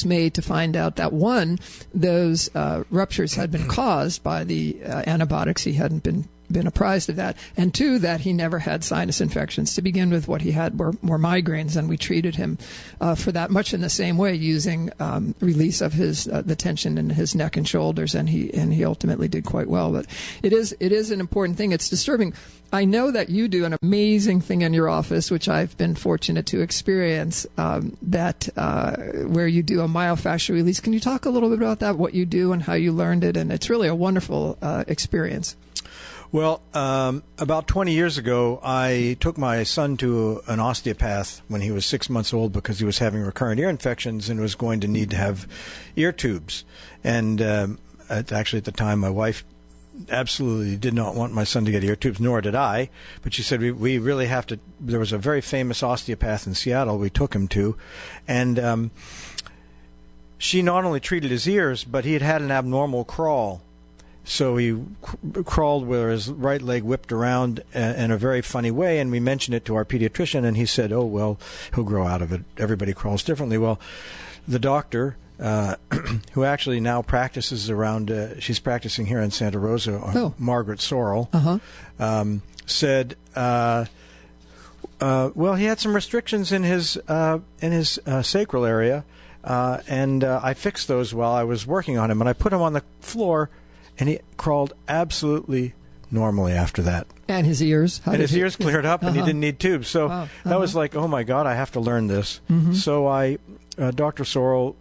made to find out that, one, those ruptures had been caused by the antibiotics. He hadn't been apprised of that, and two, that he never had sinus infections. To begin with, what he had were migraines, and we treated him for that, much in the same way, using release of his the tension in his neck and shoulders, and he ultimately did quite well. But it is an important thing. It's disturbing. I know that you do an amazing thing in your office, which I've been fortunate to experience, where you do a myofascial release. Can you talk a little bit about that, what you do and how you learned it? And it's really a wonderful experience. Well, about 20 years ago, I took my son to an osteopath when he was 6 months old because he was having recurrent ear infections and was going to need to have ear tubes. And actually, at the time, my wife absolutely did not want my son to get ear tubes, nor did I. But she said, we really have to. There was a very famous osteopath in Seattle we took him to. And she not only treated his ears, but he had an abnormal crawl. So he crawled where his right leg whipped around in a very funny way, and we mentioned it to our pediatrician, and he said, oh, well, he'll grow out of it. Everybody crawls differently. Well, the doctor, who actually now practices around, she's practicing here in Santa Rosa, Margaret Sorrell, said, well, he had some restrictions in his sacral area, and I fixed those while I was working on him, and I put him on the floor, and he crawled absolutely normally after that. And his ears? His ears cleared up, and he didn't need tubes. So that was like, oh, my God, I have to learn this. So Dr. Sorrell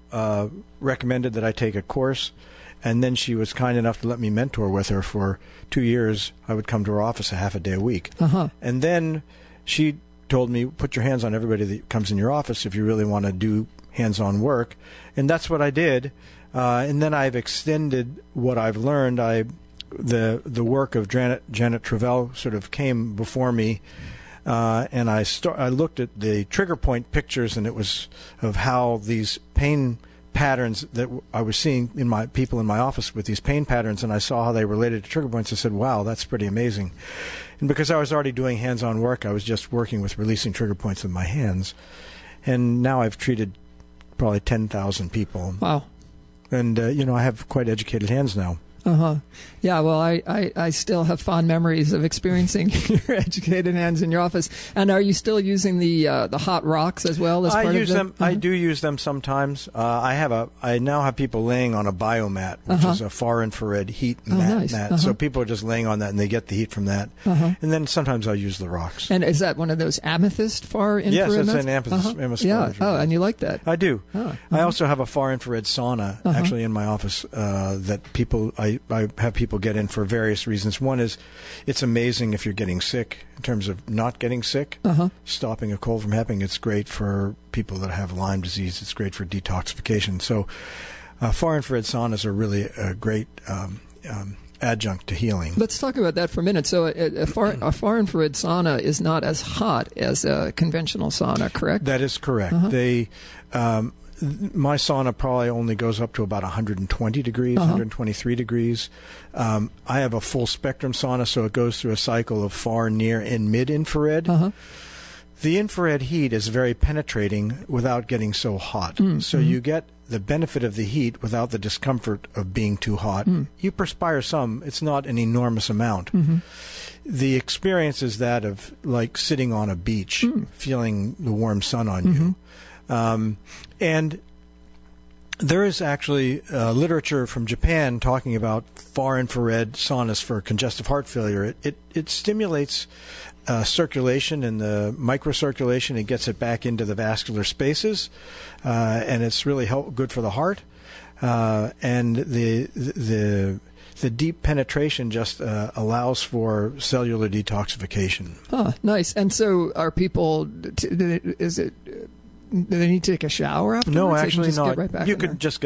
recommended that I take a course, and then she was kind enough to let me mentor with her for 2 years. I would come to her office a half a day a week. And then she told me, put your hands on everybody that comes in your office if you really want to do hands-on work. And that's what I did. And then I've extended what I've learned. The work of Janet Travell sort of came before me, and I looked at the trigger point pictures, and it was of how these pain patterns that I was seeing in my people in my office with these pain patterns, and I saw how they related to trigger points. I said, wow, that's pretty amazing. And because I was already doing hands-on work, I was just working with releasing trigger points with my hands. And now I've treated probably 10,000 people. Wow. And, I have quite educated hands now. Yeah, well, I still have fond memories of experiencing your educated hands in your office. And are you still using the hot rocks as well as part of them? I use them. I do use them sometimes. I now have people laying on a biomat, which is a far infrared heat mat. So people are just laying on that, and they get the heat from that. And then sometimes I use the rocks. And is that one of those amethyst far infrared? Yes, it's an amethyst. Yeah. Oh, and you like that? I do. I also have a far infrared sauna actually in my office that I have people get in for various reasons. One is it's amazing if you're getting sick in terms of not getting sick, stopping a cold from happening. It's great for people that have Lyme disease. It's great for detoxification. So far infrared saunas are really a great adjunct to healing. Let's talk about that for a minute. So a far infrared sauna is not as hot as a conventional sauna, correct? That is correct. My sauna probably only goes up to about 120 degrees, 123 degrees. I have a full spectrum sauna, so it goes through a cycle of far, near, and mid-infrared. The infrared heat is very penetrating without getting so hot. So you get the benefit of the heat without the discomfort of being too hot. You perspire some. It's not an enormous amount. The experience is that of like sitting on a beach, feeling the warm sun on you. And there is actually literature from Japan talking about far infrared saunas for congestive heart failure. It stimulates circulation in the microcirculation. It gets it back into the vascular spaces, and it's really good for the heart. And the deep penetration just allows for cellular detoxification. Nice. And so are people, do they need to take a shower afterwards? No, actually not. You can just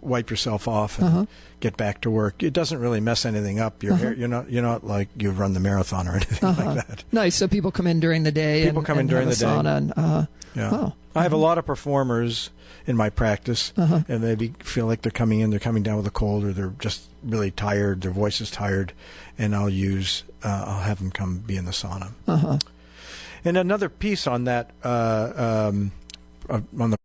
wipe yourself off and get back to work. It doesn't really mess anything up. Your hair, you're not like you've run the marathon or anything like that. Nice. So people come in during the day. People come in during the day. Sauna and, I have a lot of performers in my practice, and they feel like they're coming down with a cold, or they're just really tired. Their voice is tired, and I'll have them come be in the sauna. And another piece on that, on the